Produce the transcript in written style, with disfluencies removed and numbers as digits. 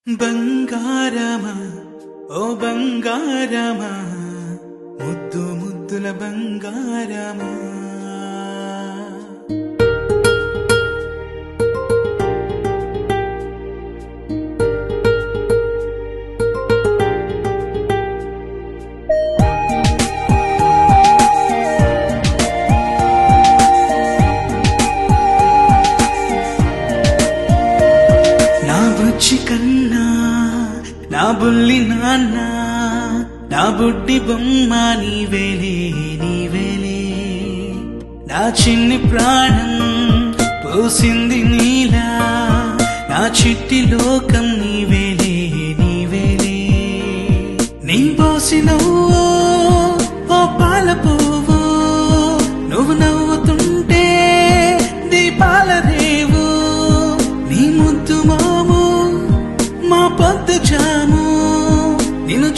బంగారమా ఓ బంగారమా ముద్దు ముద్దుల బంగారమా నా బుజ్జి కన్నా నా బుల్లి నాన్న నా బుడ్డి బొమ్మ నీవేలే నీవేలే నా చిన్ని ప్రాణం పోసింది నీలా నా చిట్టి లోకం నీవేలే నీవేలే నీ పోసినవో ఓ పాల పువ్వు నువ్వు నవ్వుతుంటే దీపాల రేవు నీ ముద్దు మాము మా పొద్దు జాము నిన్ను